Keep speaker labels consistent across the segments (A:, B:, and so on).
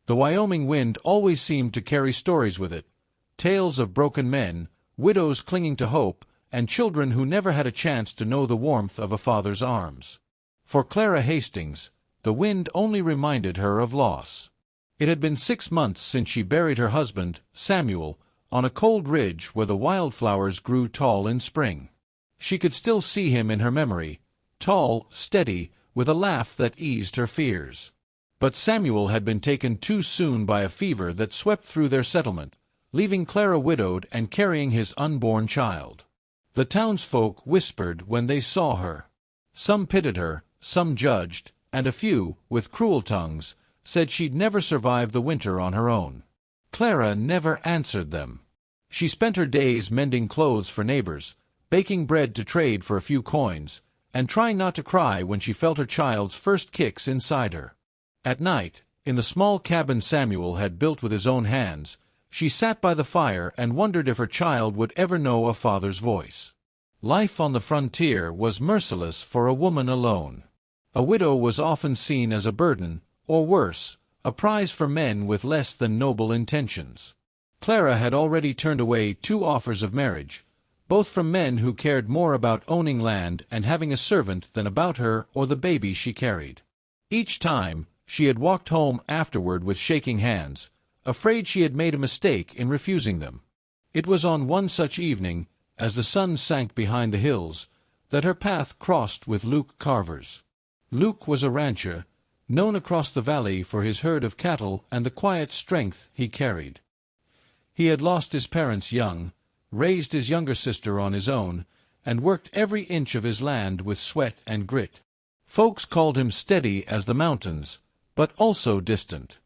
A: The Wyoming wind always seemed to carry stories with it, tales of broken men, widows clinging to hope, and children who never had a chance to know the warmth of a father's arms. For Clara Hastings, the wind only reminded her of loss. It had been 6 months since she buried her husband, Samuel, on a cold ridge where the wildflowers grew tall in spring. She could still see him in her memory, tall, steady, with a laugh that eased her fears. But Samuel had been taken too soon by a fever that swept through their settlement, leaving Clara widowed and carrying his unborn child. The townsfolk whispered when they saw her. Some pitied her, some judged, and a few, with cruel tongues, said she'd never survive the winter on her own. Clara never answered them. She spent her days mending clothes for neighbors, baking bread to trade for a few coins, and trying not to cry when she felt her child's first kicks inside her. At night, in the small cabin Samuel had built with his own hands, she sat by the fire and wondered if her child would ever know a father's voice. Life on the frontier was merciless for a woman alone. A widow was often seen as a burden, or worse, a prize for men with less than noble intentions. Clara had already turned away 2 offers of marriage, both from men who cared more about owning land and having a servant than about her or the baby she carried. Each time, she had walked home afterward with shaking hands, afraid she had made a mistake in refusing them. It was on one such evening, as the sun sank behind the hills, that her path crossed with Luke Carver's. Luke was a rancher, known across the valley for his herd of cattle and the quiet strength he carried. He had lost his parents young, raised his younger sister on his own, and worked every inch of his land with sweat and grit. Folks called him steady as the mountains, but also distant.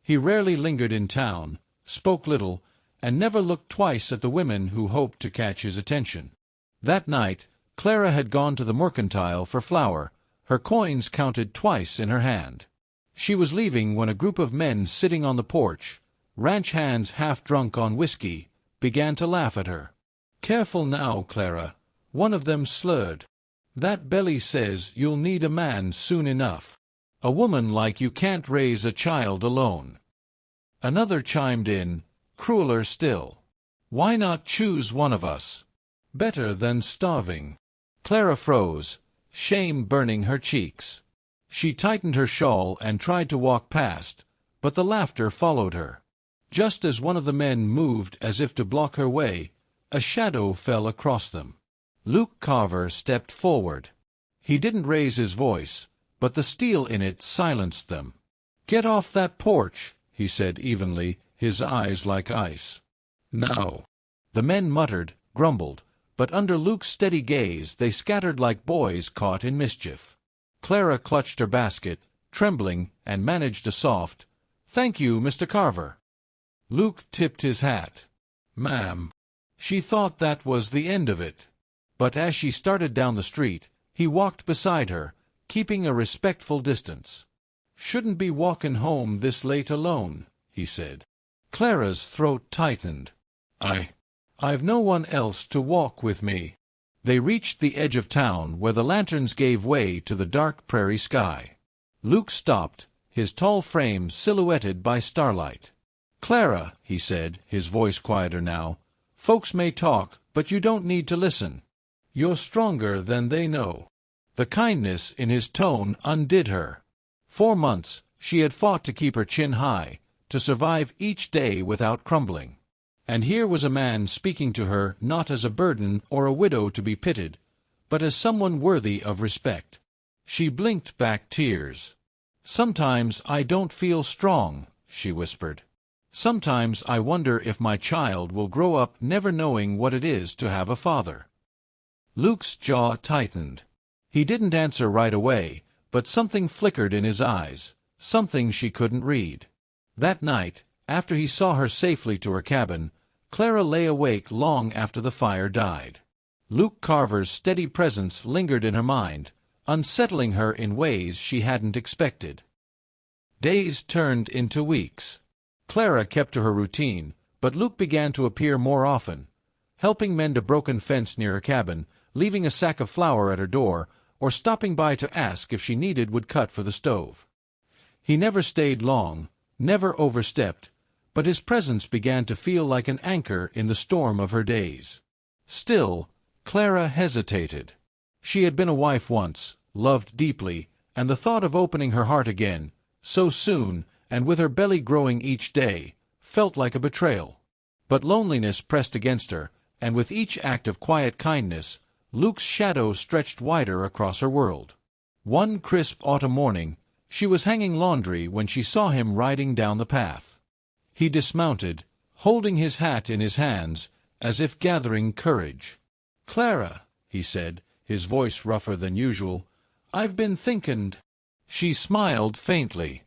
A: He rarely lingered in town, spoke little, and never looked twice at the women who hoped to catch his attention. That night, Clara had gone to the mercantile for flour, her coins counted twice in her hand. She was leaving when a group of men sitting on the porch, ranch hands half drunk on whiskey, began to laugh at her. "Careful now, Clara," one of them slurred. "That belly says you'll need a man soon enough. A woman like you can't raise a child alone." Another chimed in, crueler still. "Why not choose one of us? Better than starving." Clara froze, shame burning her cheeks. She tightened her shawl and tried to walk past, but the laughter followed her. Just as one of the men moved as if to block her way, a shadow fell across them. Luke Carver stepped forward. He didn't raise his voice, but the steel in it silenced them. "Get off that porch," he said evenly, his eyes like ice. "Now." The men muttered, grumbled, but under Luke's steady gaze they scattered like boys caught in mischief. Clara clutched her basket, trembling, and managed a soft, "Thank you, Mr. Carver." Luke tipped his hat. "Ma'am." She thought that was the end of it. But as she started down the street, he walked beside her, keeping a respectful distance. "Shouldn't be walkin' home this late alone," he said. Clara's throat tightened. I've no one else to walk with me." They reached the edge of town where the lanterns gave way to the dark prairie sky. Luke stopped, his tall frame silhouetted by starlight. "Clara," he said, his voice quieter now, "folks may talk, but you don't need to listen. You're stronger than they know." The kindness in his tone undid her. 4 months, she had fought to keep her chin high, to survive each day without crumbling. And here was a man speaking to her not as a burden or a widow to be pitied, but as someone worthy of respect. She blinked back tears. "Sometimes I don't feel strong," she whispered. "Sometimes I wonder if my child will grow up never knowing what it is to have a father." Luke's jaw tightened. He didn't answer right away, but something flickered in his eyes, something she couldn't read. That night, after he saw her safely to her cabin, Clara lay awake long after the fire died. Luke Carver's steady presence lingered in her mind, unsettling her in ways she hadn't expected. Days turned into weeks. Clara kept to her routine, but Luke began to appear more often, helping mend a broken fence near her cabin, leaving a sack of flour at her door, or stopping by to ask if she needed wood cut for the stove. He never stayed long, never overstepped, but his presence began to feel like an anchor in the storm of her days. Still, Clara hesitated. She had been a wife once, loved deeply, and the thought of opening her heart again, so soon, and with her belly growing each day, felt like a betrayal. But loneliness pressed against her, and with each act of quiet kindness, Luke's shadow stretched wider across her world. One crisp autumn morning, she was hanging laundry when she saw him riding down the path. He dismounted, holding his hat in his hands, as if gathering courage. "Clara," he said, his voice rougher than usual, "I've been thinking." She smiled faintly.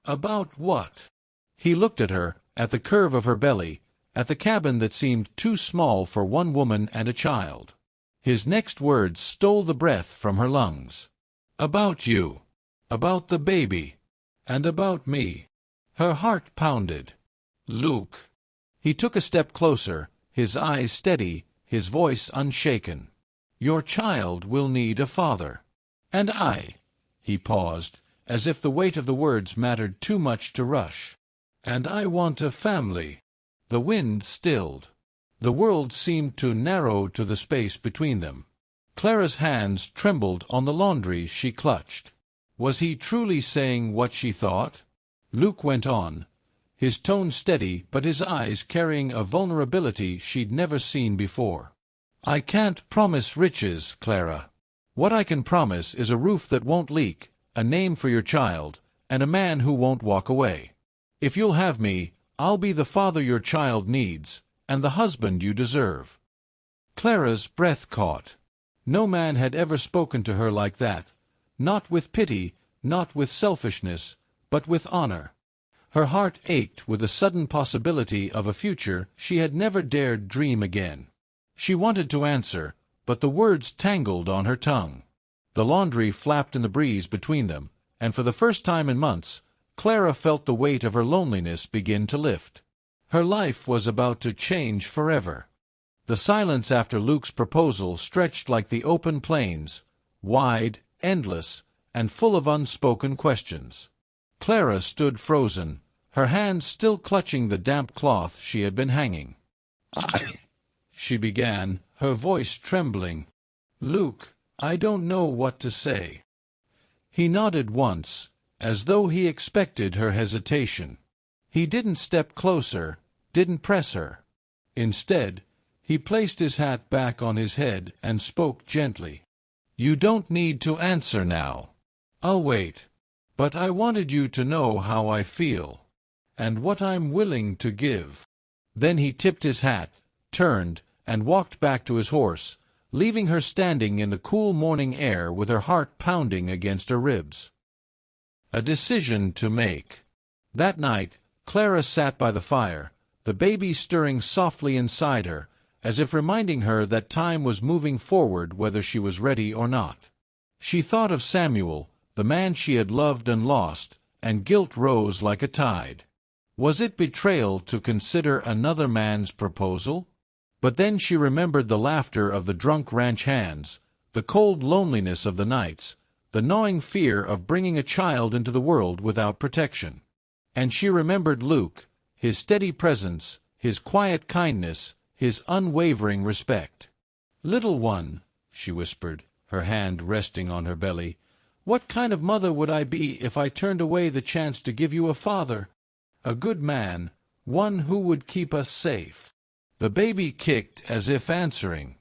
A: "About what?" He looked at her, at the curve of her belly, at the cabin that seemed too small for one woman and a child. His next words stole the breath from her lungs. "About you. About the baby. And about me." Her heart pounded. "Luke." He took a step closer, his eyes steady, his voice unshaken. "Your child will need a father. And I—" He paused, as if the weight of the words mattered too much to rush. "And I want a family." The wind stilled. The world seemed to narrow to the space between them. Clara's hands trembled on the laundry she clutched. Was he truly saying what she thought? Luke went on, his tone steady but his eyes carrying a vulnerability she'd never seen before. "I can't promise riches, Clara. What I can promise is a roof that won't leak, a name for your child, and a man who won't walk away. If you'll have me, I'll be the father your child needs, and the husband you deserve." Clara's breath caught. No man had ever spoken to her like that, not with pity, not with selfishness, but with honor. Her heart ached with the sudden possibility of a future she had never dared dream again. She wanted to answer, but the words tangled on her tongue. The laundry flapped in the breeze between them, and for the first time in months, Clara felt the weight of her loneliness begin to lift. Her life was about to change forever. The silence after Luke's proposal stretched like the open plains, wide, endless, and full of unspoken questions. Clara stood frozen, her hands still clutching the damp cloth she had been hanging. She began, her voice trembling. "Luke, I don't know what to say." He nodded once, as though he expected her hesitation. He didn't step closer, didn't press her. Instead, he placed his hat back on his head and spoke gently. "You don't need to answer now. I'll wait. But I wanted you to know how I feel, and what I'm willing to give." Then he tipped his hat, turned, and walked back to his horse, leaving her standing in the cool morning air with her heart pounding against her ribs. A decision to make. That night, Clara sat by the fire, the baby stirring softly inside her, as if reminding her that time was moving forward whether she was ready or not. She thought of Samuel, the man she had loved and lost, and guilt rose like a tide. Was it betrayal to consider another man's proposal? But then she remembered the laughter of the drunk ranch hands, the cold loneliness of the nights, the gnawing fear of bringing a child into the world without protection. And she remembered Luke, his steady presence, his quiet kindness, his unwavering respect. "Little one," she whispered, her hand resting on her belly, "what kind of mother would I be if I turned away the chance to give you a father? A good man, one who would keep us safe." The baby kicked as if answering.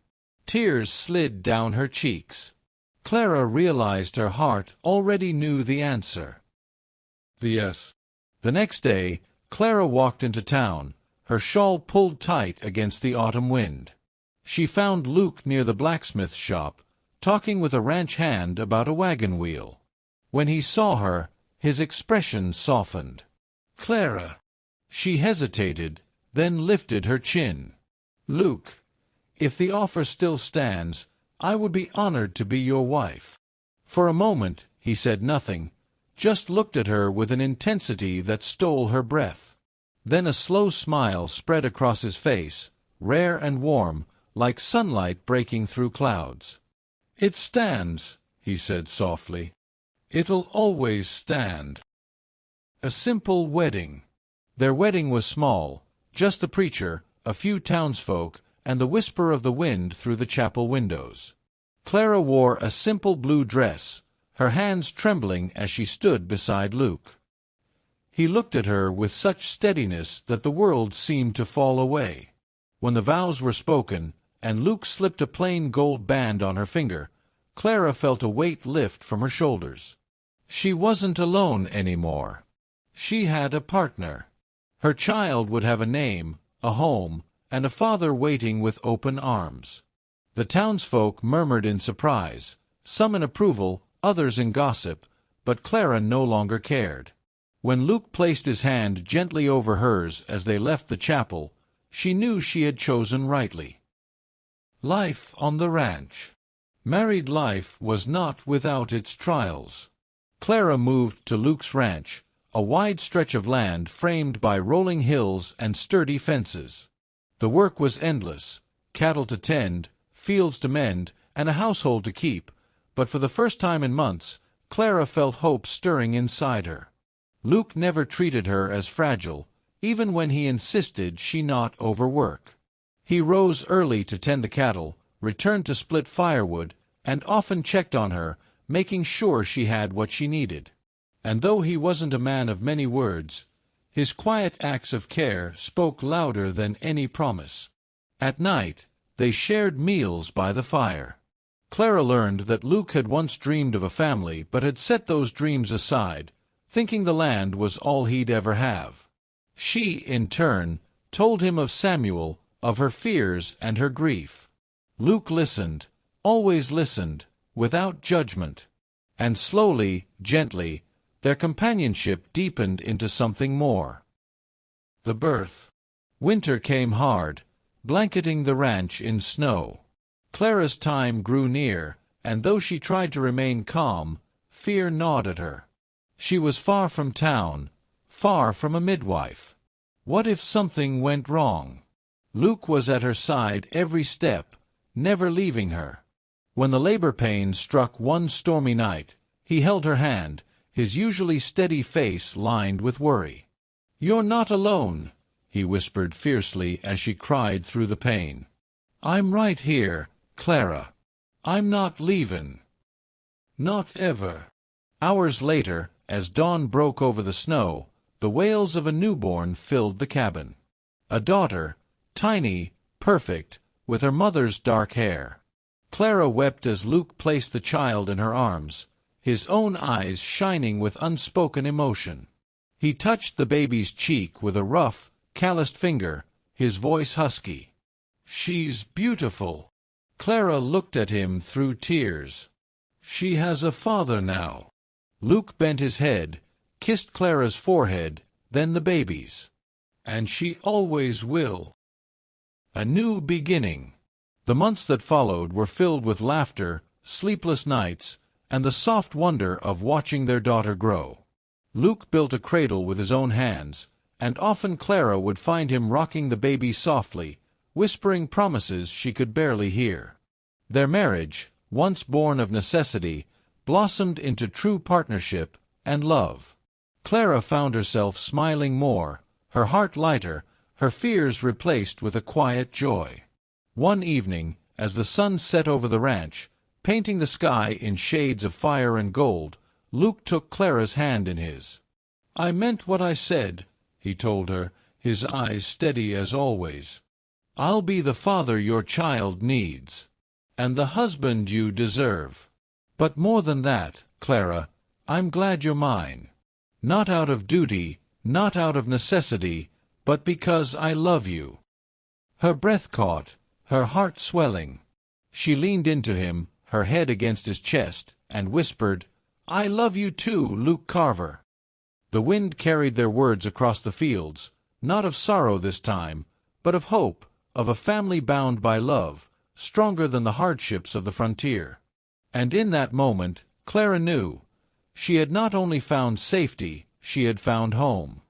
A: Tears slid down her cheeks. Clara realized her heart already knew the answer. Yes. The next day, Clara walked into town, her shawl pulled tight against the autumn wind. She found Luke near the blacksmith shop, talking with a ranch hand about a wagon wheel. When he saw her, his expression softened. "Clara." She hesitated, then lifted her chin. "Luke, if the offer still stands, I would be honored to be your wife." For a moment he said nothing, just looked at her with an intensity that stole her breath. Then a slow smile spread across his face, rare and warm, like sunlight breaking through clouds. "It stands," he said softly. "It'll always stand." A simple wedding. Their wedding was small, just the preacher, a few townsfolk, and the whisper of the wind through the chapel windows. Clara wore a simple blue dress, her hands trembling as she stood beside Luke. He looked at her with such steadiness that the world seemed to fall away. When the vows were spoken, and Luke slipped a plain gold band on her finger, Clara felt a weight lift from her shoulders. She wasn't alone anymore. She had a partner. Her child would have a name, a home, and a father waiting with open arms. The townsfolk murmured in surprise, some in approval, others in gossip, but Clara no longer cared. When Luke placed his hand gently over hers as they left the chapel, she knew she had chosen rightly. Life on the ranch. Married life was not without its trials. Clara moved to Luke's ranch, a wide stretch of land framed by rolling hills and sturdy fences. The work was endless, cattle to tend, fields to mend, and a household to keep, but for the first time in months, Clara felt hope stirring inside her. Luke never treated her as fragile, even when he insisted she not overwork. He rose early to tend the cattle, returned to split firewood, and often checked on her, making sure she had what she needed. And though he wasn't a man of many words, his quiet acts of care spoke louder than any promise. At night, they shared meals by the fire. Clara learned that Luke had once dreamed of a family but had set those dreams aside, thinking the land was all he'd ever have. She, in turn, told him of Samuel, of her fears and her grief. Luke listened, always listened, without judgment. And slowly, gently, their companionship deepened into something more. The birth. Winter came hard, blanketing the ranch in snow. Clara's time grew near, and though she tried to remain calm, fear gnawed at her. She was far from town, far from a midwife. What if something went wrong? Luke was at her side every step, never leaving her. When the labor pains struck one stormy night, he held her hand, his usually steady face lined with worry. "You're not alone," he whispered fiercely as she cried through the pain. "I'm right here, Clara. I'm not leavin'. Not ever." Hours later, as dawn broke over the snow, the wails of a newborn filled the cabin. A daughter, tiny, perfect, with her mother's dark hair. Clara wept as Luke placed the child in her arms, his own eyes shining with unspoken emotion. He touched the baby's cheek with a rough, calloused finger, his voice husky. "She's beautiful." Clara looked at him through tears. "She has a father now." Luke bent his head, kissed Clara's forehead, then the baby's. "And she always will." A new beginning. The months that followed were filled with laughter, sleepless nights, and the soft wonder of watching their daughter grow. Luke built a cradle with his own hands, and often Clara would find him rocking the baby softly, whispering promises she could barely hear. Their marriage, once born of necessity, blossomed into true partnership and love. Clara found herself smiling more, her heart lighter, her fears replaced with a quiet joy. One evening, as the sun set over the ranch, painting the sky in shades of fire and gold, Luke took Clara's hand in his. "I meant what I said," he told her, his eyes steady as always. "I'll be the father your child needs, and the husband you deserve. But more than that, Clara, I'm glad you're mine. Not out of duty, not out of necessity, but because I love you." Her breath caught, her heart swelling. She leaned into him, her head against his chest, and whispered, "I love you too, Luke Carver." The wind carried their words across the fields, not of sorrow this time, but of hope, of a family bound by love, stronger than the hardships of the frontier. And in that moment, Clara knew, she had not only found safety, she had found home.